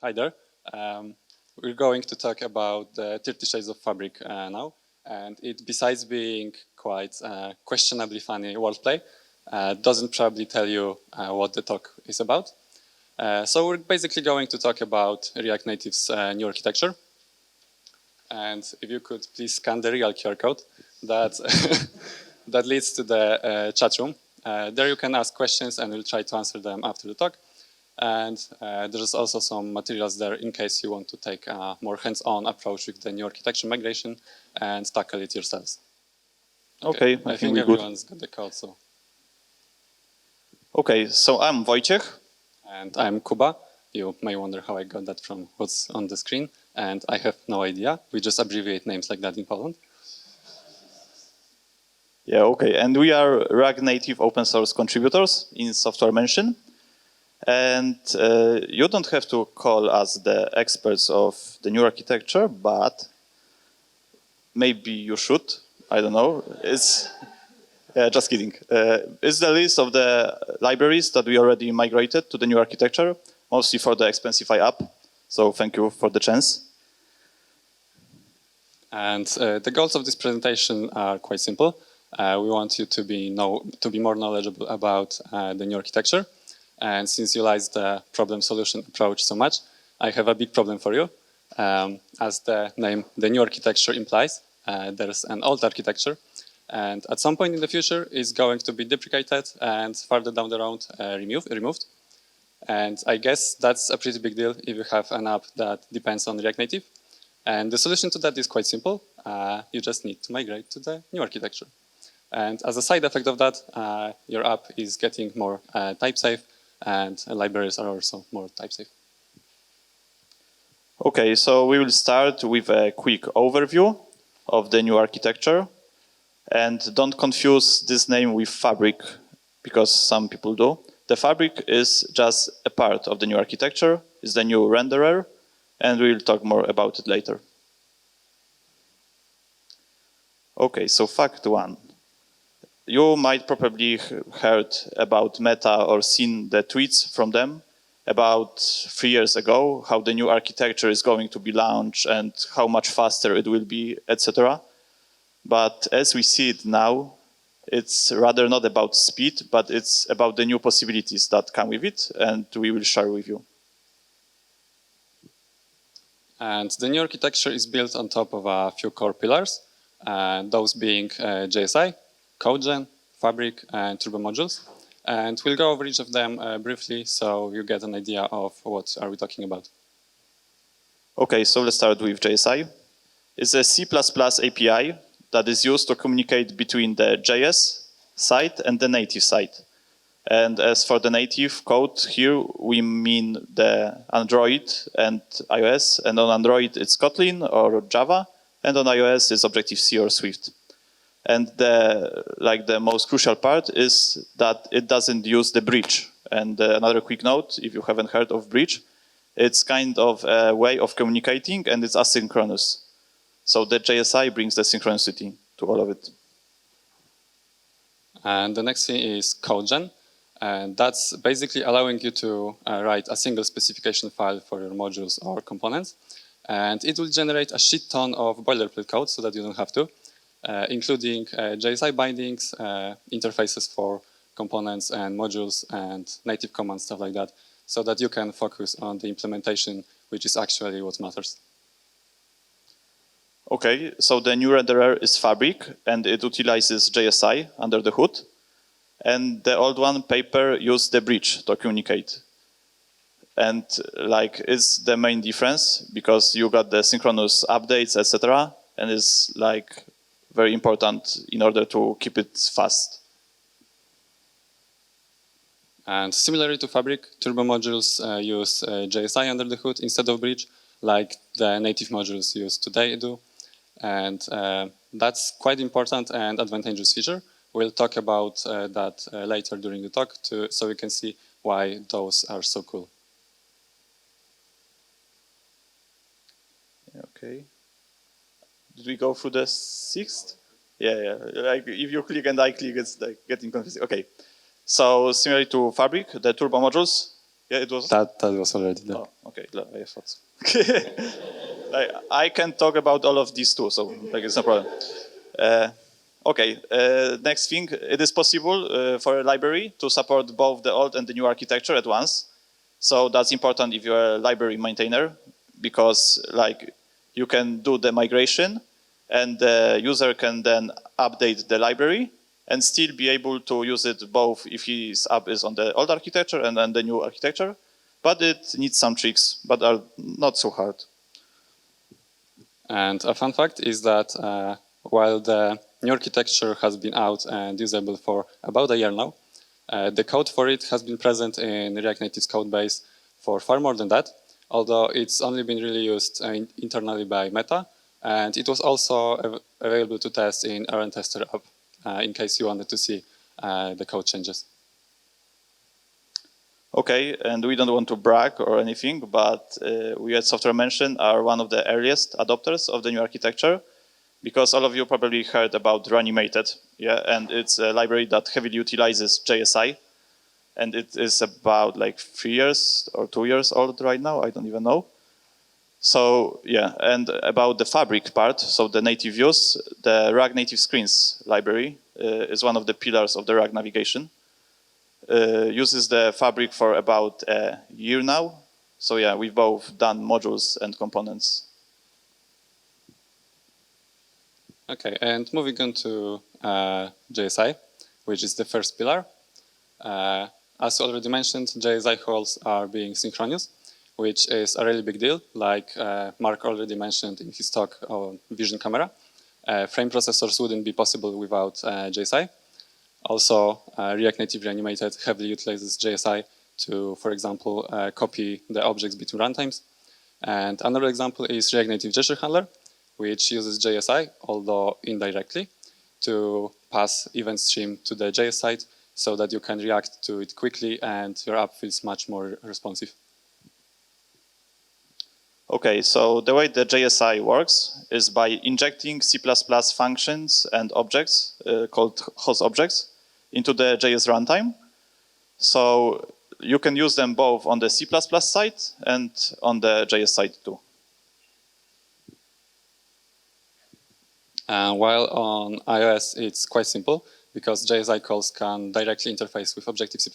Hi there. We're going to talk about the 30 Shades of Fabric now. And it, besides being quite questionably funny wordplay, doesn't probably tell you what the talk is about. So we're basically going to talk about React Native's new architecture. And if you could please scan the real QR code that, that leads to the chat room. There you can ask questions and we'll try to answer them after the talk. And there's also some materials there in case you want to take a more hands-on approach with the new architecture migration and tackle it yourselves. Okay, I think everyone's got the code. So. Okay, so I'm Wojciech. And I'm Kuba. You may wonder how I got that from what's on the screen. And I have no idea. We just abbreviate names like that in Poland. Yeah, okay. And we are React Native open source contributors in Software Mention. And you don't have to call us the experts of the new architecture, but maybe you should. I don't know. It's just kidding. It's the list of the libraries that we already migrated to the new architecture, mostly for the ExpensiConX app. So thank you for the chance. And the goals of this presentation are quite simple. We want you to be more knowledgeable about the new architecture. And since you like the problem solution approach so much, I have a big problem for you. As the name, the new architecture implies, there's an old architecture. And at some point in the future, it's going to be deprecated and further down the road removed. And I guess that's a pretty big deal if you have an app that depends on React Native. And the solution to that is quite simple. You just need to migrate to the new architecture. And as a side effect of that, your app is getting more type-safe, and libraries are also more type-safe. Okay, so we will start with a quick overview of the new architecture. And don't confuse this name with Fabric, because some people do. The Fabric is just a part of the new architecture. It's the new renderer, and we'll talk more about it later. Okay, so fact one. You might probably heard about Meta or seen the tweets from them about 3 years ago, how the new architecture is going to be launched and how much faster it will be, etc. But as we see it now, it's rather not about speed, but it's about the new possibilities that come with it, and we will share with you. And the new architecture is built on top of a few core pillars, those being JSI, CodeGen, Fabric, and Turbo modules. And we'll go over each of them briefly so you get an idea of what are we talking about. Okay, so let's start with JSI. It's a C++ API that is used to communicate between the JS side and the native side. And as for the native code, here we mean the Android and iOS. And on Android, it's Kotlin or Java. And on iOS, it's Objective-C or Swift. And the most crucial part is that it doesn't use the bridge. And another quick note, if you haven't heard of bridge, it's kind of a way of communicating and it's asynchronous. So the JSI brings the synchronicity to all of it. And the next thing is CodeGen. And that's basically allowing you to write a single specification file for your modules or components. And it will generate a shit ton of boilerplate code so that you don't have to, including JSI bindings, interfaces for components and modules, and native commands, stuff like that, so that you can focus on the implementation, which is actually what matters. Okay, so the new renderer is Fabric, and it utilizes JSI under the hood. And the old one, Paper, used the bridge to communicate. And it's the main difference because you got the synchronous updates, etc. And it's very important in order to keep it fast. And similarly to Fabric, Turbo modules use JSI under the hood instead of bridge, like the native modules used today do. And that's quite important and advantageous feature. We'll talk about that later during the talk so you can see why those are so cool. Okay. Did we go through the sixth? Yeah. If you click and I click, it's getting confusing. Okay. So similarly to Fabric, the Turbo modules Yeah, it was. That was already there. Oh, okay. I thought. I can talk about all of these too, so like it's no problem. Okay. Next thing, it is possible for a library to support both the old and the new architecture at once. So that's important if you're a library maintainer, because like you can do the migration, and the user can then update the library and still be able to use it both if his app is on the old architecture and then the new architecture. But it needs some tricks, but are not so hard. And a fun fact is that while the new architecture has been out and usable for about a year now, the code for it has been present in React Native's code base for far more than that, although it's only been really used internally by Meta, and it was also available to test in RN Tester app, in case you wanted to see the code changes. Okay, and we don't want to brag or anything, but we at Software Mention are one of the earliest adopters of the new architecture, because all of you probably heard about Reanimated, yeah, and it's a library that heavily utilizes JSI, and it is about like 3 years or 2 years old right now, I don't even know. So yeah, and about the Fabric part, so the native views, the React Native Screens library is one of the pillars of the React navigation. Uses the Fabric for about a year now. So yeah, we've both done modules and components. Okay, and moving on to JSI, which is the first pillar. As already mentioned, JSI calls are being synchronous, which is a really big deal. Like Mark already mentioned in his talk on Vision Camera, frame processors wouldn't be possible without JSI. Also, React Native Reanimated heavily utilizes JSI to, for example, copy the objects between runtimes. And another example is React Native Gesture Handler, which uses JSI, although indirectly, to pass event stream to the JS side so that you can react to it quickly and your app feels much more responsive. Okay, so the way the JSI works is by injecting C++ functions and objects called host objects into the JS runtime. So you can use them both on the C++ side and on the JS side too. While on iOS it's quite simple because JSI calls can directly interface with Objective-C++.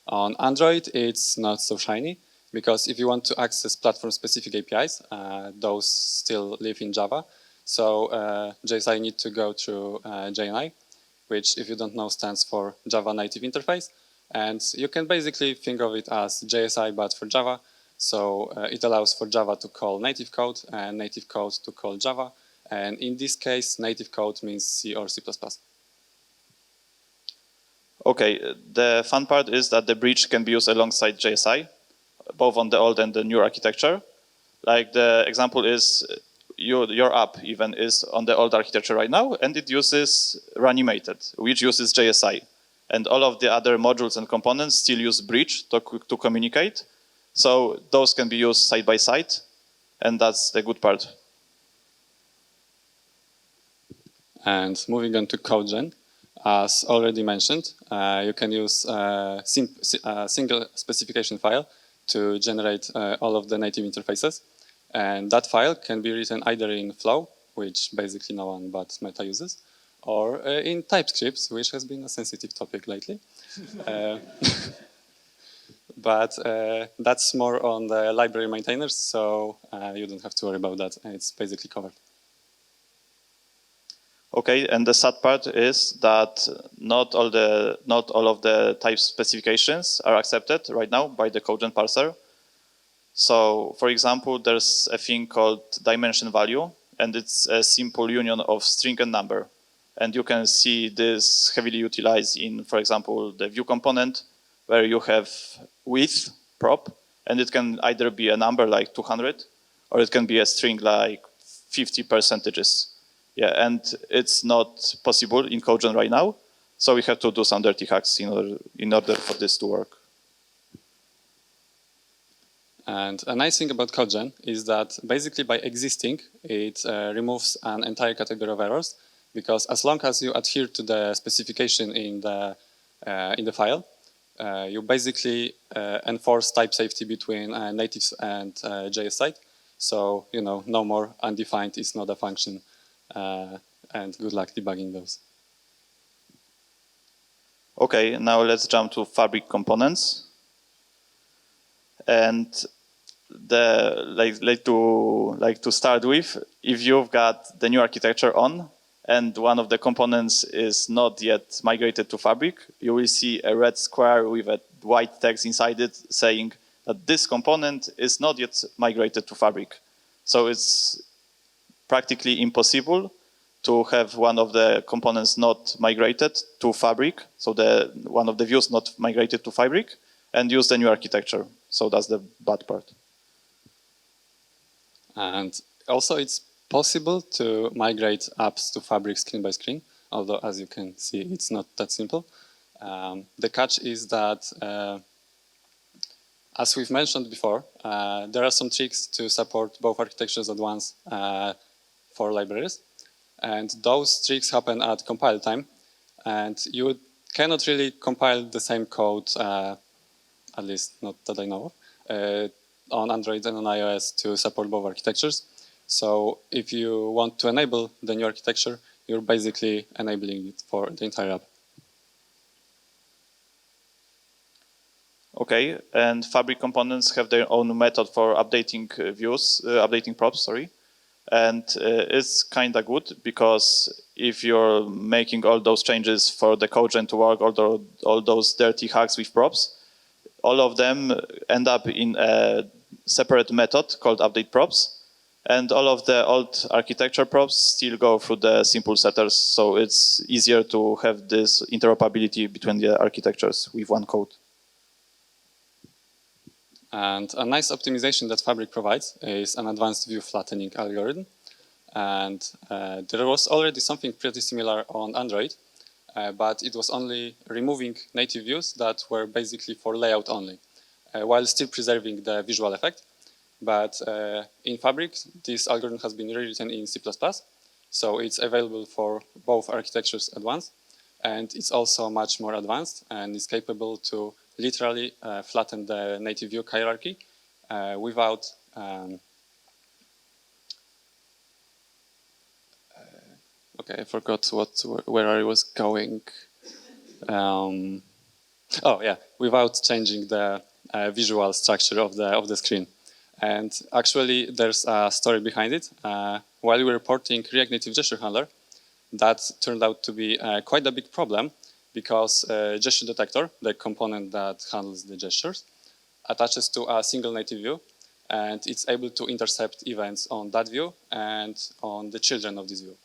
On Android it's not so shiny because if you want to access platform-specific APIs, those still live in Java. So JSI need to go through JNI, which if you don't know stands for Java Native Interface. And you can basically think of it as JSI but for Java. So it allows for Java to call native code and native code to call Java. And in this case, native code means C or C++. Okay, the fun part is that the bridge can be used alongside JSI, both on the old and the new architecture. Like the example is your app even is on the old architecture right now, and it uses Reanimated, which uses JSI. And all of the other modules and components still use bridge to communicate. So those can be used side by side, and that's the good part. And moving on to CodeGen, as already mentioned, you can use a single specification file to generate all of the native interfaces. And that file can be written either in Flow, which basically no one but Meta uses, or in TypeScript, which has been a sensitive topic lately. But that's more on the library maintainers, so you don't have to worry about that. It's basically covered. Okay, and the sad part is that not all of the type specifications are accepted right now by the CodeGen parser. So, for example, there's a thing called dimension value, and it's a simple union of string and number. And you can see this heavily utilized in, for example, the view component, where you have width prop, and it can either be a number like 200, or it can be a string like 50 percentages. Yeah, and it's not possible in CodeGen right now, so we have to do some dirty hacks in order for this to work. And a nice thing about CodeGen is that basically by existing, it removes an entire category of errors, because as long as you adhere to the specification in the file, you basically enforce type safety between natives and JS side. So, no more undefined is not a function, and good luck debugging those. Okay, now let's jump to Fabric components. And to start with, if you've got the new architecture on and one of the components is not yet migrated to Fabric, you will see a red square with a white text inside it saying that this component is not yet migrated to Fabric. So it's practically impossible to have one of the components not migrated to Fabric, so one of the views not migrated to Fabric, and use the new architecture. So that's the bad part. And also it's possible to migrate apps to Fabric screen by screen, although as you can see, it's not that simple. The catch is that, as we've mentioned before, there are some tricks to support both architectures at once for libraries. And those tricks happen at compile time. And you cannot really compile the same code, at least not that I know of, on Android and on iOS to support both architectures. So if you want to enable the new architecture, you're basically enabling it for the entire app. Okay, and Fabric components have their own method for updating updating props, sorry. And it's kind of good because if you're making all those changes for the codegen to work, all those dirty hacks with props, all of them end up in a separate method called update props. And all of the old architecture props still go through the simple setters. So it's easier to have this interoperability between the architectures with one code. And a nice optimization that Fabric provides is an advanced view flattening algorithm. And there was already something pretty similar on Android, but it was only removing native views that were basically for layout only, while still preserving the visual effect. But in Fabric, this algorithm has been rewritten in C++, so it's available for both architectures at once. And it's also much more advanced and is capable to literally flatten the native view hierarchy without okay, I forgot where I was going. Oh yeah, without changing the visual structure of the screen. And actually, there's a story behind it. While we were porting React Native Gesture Handler, that turned out to be quite a big problem because gesture detector, the component that handles the gestures, attaches to a single native view, and it's able to intercept events on that view and on the children of this view.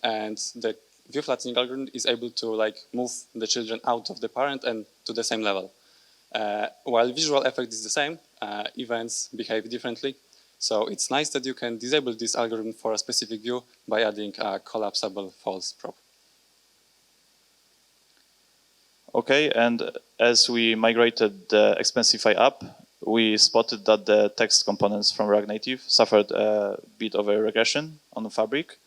And the view flattening algorithm is able to move the children out of the parent and to the same level. While visual effect is the same, events behave differently. So it's nice that you can disable this algorithm for a specific view by adding a collapsible false prop. Okay, and as we migrated the ExpensiConX app, we spotted that the text components from React Native suffered a bit of a regression on Fabric.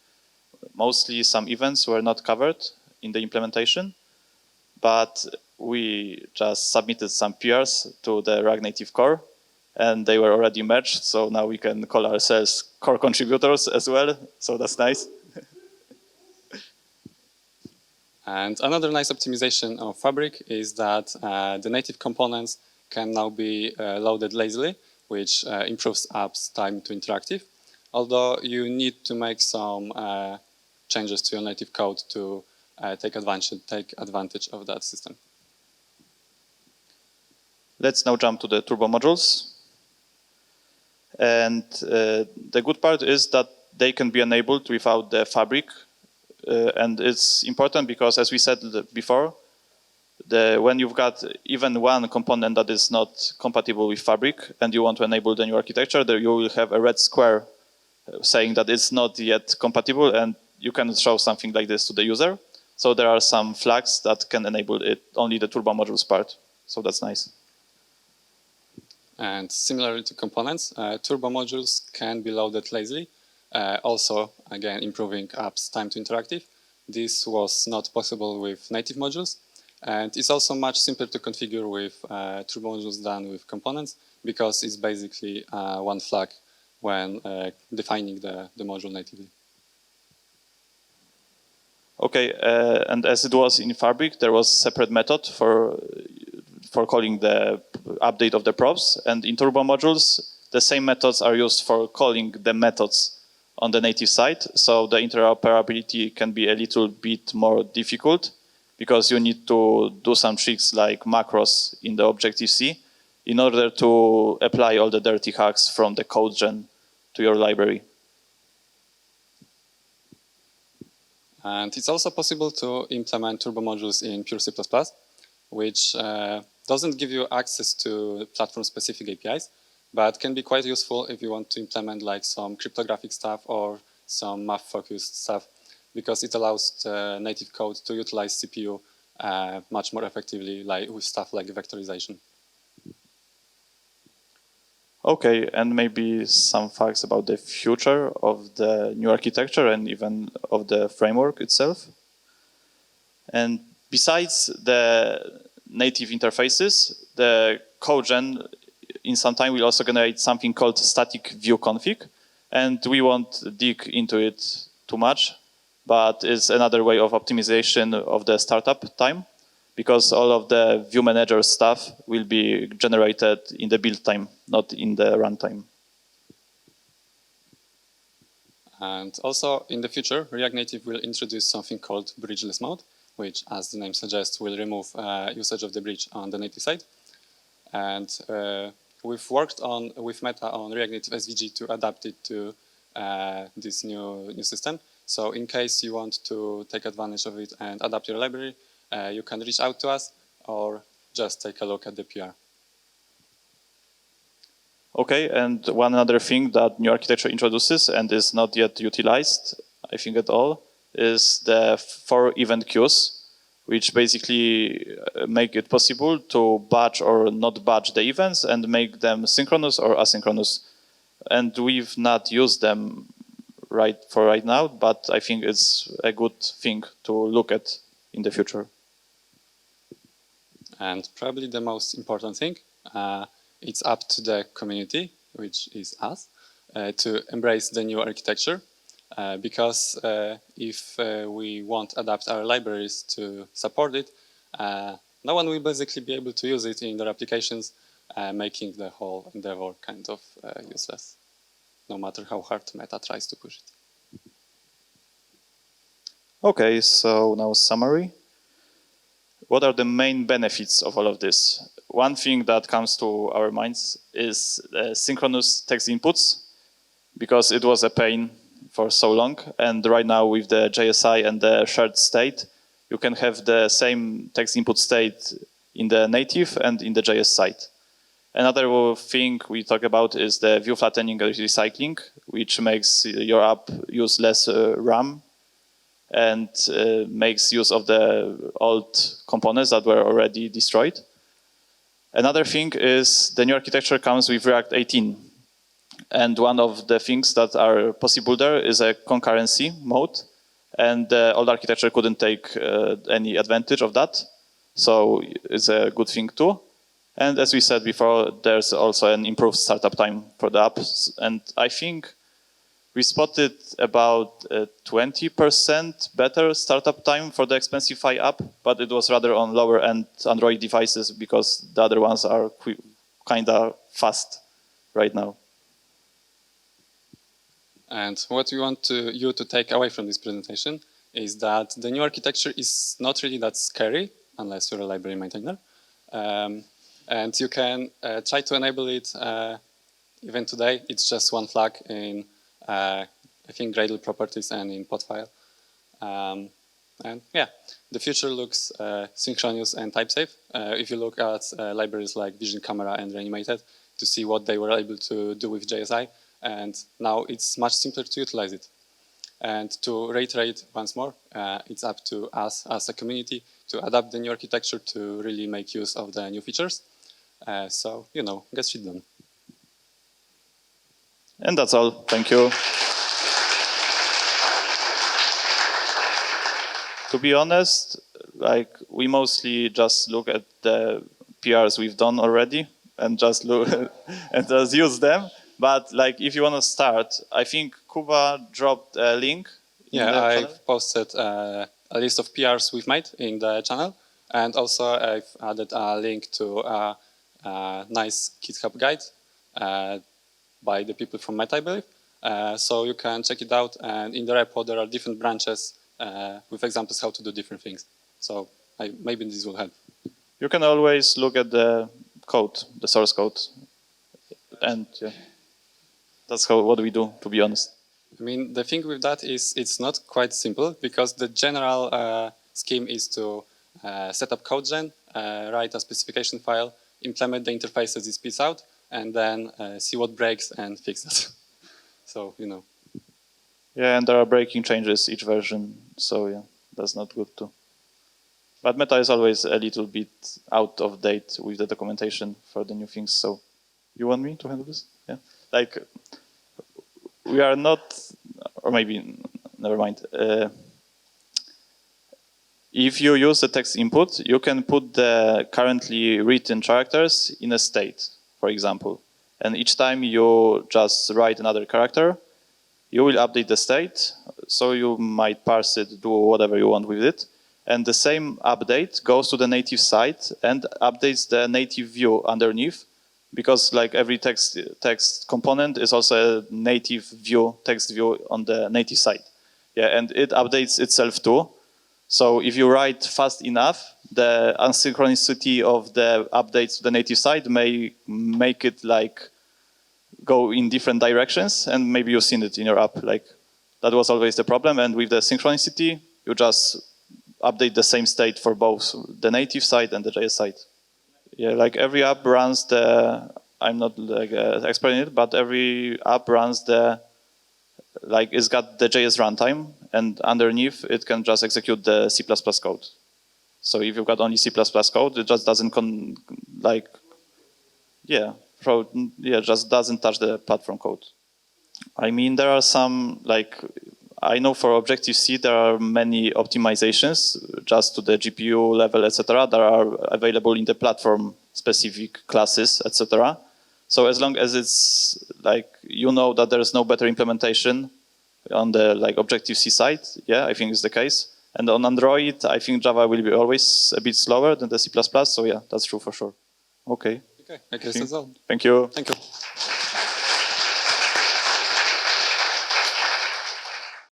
Mostly some events were not covered in the implementation, but we just submitted some PRs to the React Native core, and they were already merged, so now we can call ourselves core contributors as well, so that's nice. And another nice optimization of Fabric is that the native components can now be loaded lazily, which improves apps' time to interactive, although you need to make some changes to your native code to take advantage of that system. Let's now jump to the turbo modules. And the good part is that they can be enabled without the Fabric. And it's important because, as we said before, when you've got even one component that is not compatible with Fabric and you want to enable the new architecture, there you will have a red square saying that it's not yet compatible, and you can show something like this to the user. So there are some flags that can enable it, only the turbo modules part. So that's nice. And similarly to components, turbo modules can be loaded lazily. Also, again, improving apps' time to interactive. This was not possible with native modules. And it's also much simpler to configure with turbo modules than with components, because it's basically one flag when defining the module natively. Okay, and as it was in Fabric, there was a separate method for calling the update of the props, and in turbo modules, the same methods are used for calling the methods on the native side, so the interoperability can be a little bit more difficult, because you need to do some tricks like macros in the Objective-C in order to apply all the dirty hacks from the code gen to your library. And it's also possible to implement turbo modules in pure C++, which doesn't give you access to platform-specific APIs, but can be quite useful if you want to implement like some cryptographic stuff or some math-focused stuff, because it allows the native code to utilize CPU much more effectively, like with stuff like vectorization. Okay, and maybe some facts about the future of the new architecture and even of the framework itself. And besides the native interfaces, the codegen in some time will also generate something called static view config. And we won't dig into it too much, but it's another way of optimization of the startup time, because all of the view manager stuff will be generated in the build time, not in the runtime. And also in the future, React Native will introduce something called bridgeless mode, which, as the name suggests, will remove usage of the bridge on the native side. And we've worked with Meta on React Native SVG to adapt it to this new system. So in case you want to take advantage of it and adapt your library, you can reach out to us or just take a look at the PR. Okay, and one other thing that new architecture introduces and is not yet utilized, I think at all, is the 4 event queues, which basically make it possible to batch or not batch the events and make them synchronous or asynchronous. And we've not used them right now, but I think it's a good thing to look at in the future. And probably the most important thing, it's up to the community, which is us, to embrace the new architecture. Because if we won't adapt our libraries to support it, no one will basically be able to use it in their applications, making the whole endeavor kind of useless, no matter how hard Meta tries to push it. Okay, so now summary. What are the main benefits of all of this? One thing that comes to our minds is synchronous text inputs, because it was a pain for so long. And right now with the JSI and the shared state, you can have the same text input state in the native and in the JS side. Another thing we talk about is the view flattening and recycling, which makes your app use less RAM and makes use of the old components that were already destroyed. Another thing is the new architecture comes with React 18. And one of the things that are possible there is a concurrency mode. And the old architecture couldn't take any advantage of that. So it's a good thing too. And as we said before, there's also an improved startup time for the apps. And I think we spotted about 20% better startup time for the ExpensiConX app, but it was rather on lower end Android devices, because the other ones are kind of fast right now. And what we want you to take away from this presentation is that the new architecture is not really that scary, unless you're a library maintainer. And you can try to enable it. Even today, it's just one flag in, I think, Gradle properties and in pod file. And yeah, the future looks synchronous and type safe. If you look at libraries like Vision Camera and Reanimated to see what they were able to do with JSI, and now it's much simpler to utilize it. And to reiterate once more, it's up to us as a community to adapt the new architecture to really make use of the new features. So, get shit done. And that's all. Thank you. To be honest, like we mostly just look at the PRs we've done already and just look and just use them. But like if you want to start, I think Kuba dropped a link. Yeah, I've posted a list of PRs we've made in the channel, and also I've added a link to a nice GitHub guide by the people from Meta, I believe. So you can check it out, and in the repo there are different branches with examples how to do different things. So maybe this will help. You can always look at the code, the source code, and yeah, that's what we do, to be honest. I mean, the thing with that is it's not quite simple, because the general scheme is to set up CodeGen, write a specification file, implement the interfaces it spits out, and then see what breaks and fix it. So, you know. Yeah, and there are breaking changes each version, so yeah, that's not good too. But Meta is always a little bit out of date with the documentation for the new things, so you want me to handle this? Yeah. Like, we are not, or maybe, never mind. If you use the text input, you can put the currently written characters in a state, for example. And each time you just write another character, you will update the state. So you might parse it, do whatever you want with it. And the same update goes to the native site and updates the native view underneath, because like every text component is also a native view, text view on the native site. Yeah, and it updates itself too. So if you write fast enough, the asynchronicity of the updates to the native site may make it like go in different directions, and maybe you've seen it in your app. Like that was always the problem. And with the synchronicity, you just update the same state for both the native site and the JS site. Yeah, like every app runs the, I'm not like expert in it, but every app runs the, like it's got the JS runtime, and underneath it can just execute the C++ code. So if you've got only C++ code, it just doesn't just doesn't touch the platform code. I mean, there are some, like, I know for Objective-C there are many optimizations just to the GPU level, etc., that are available in the platform-specific classes, etc. So as long as it's like you know that there is no better implementation on the like Objective-C side, yeah, I think it's the case. And on Android, I think Java will be always a bit slower than the C++. So yeah, that's true for sure. Okay. Okay, I guess that's all. Thank you. Thank you.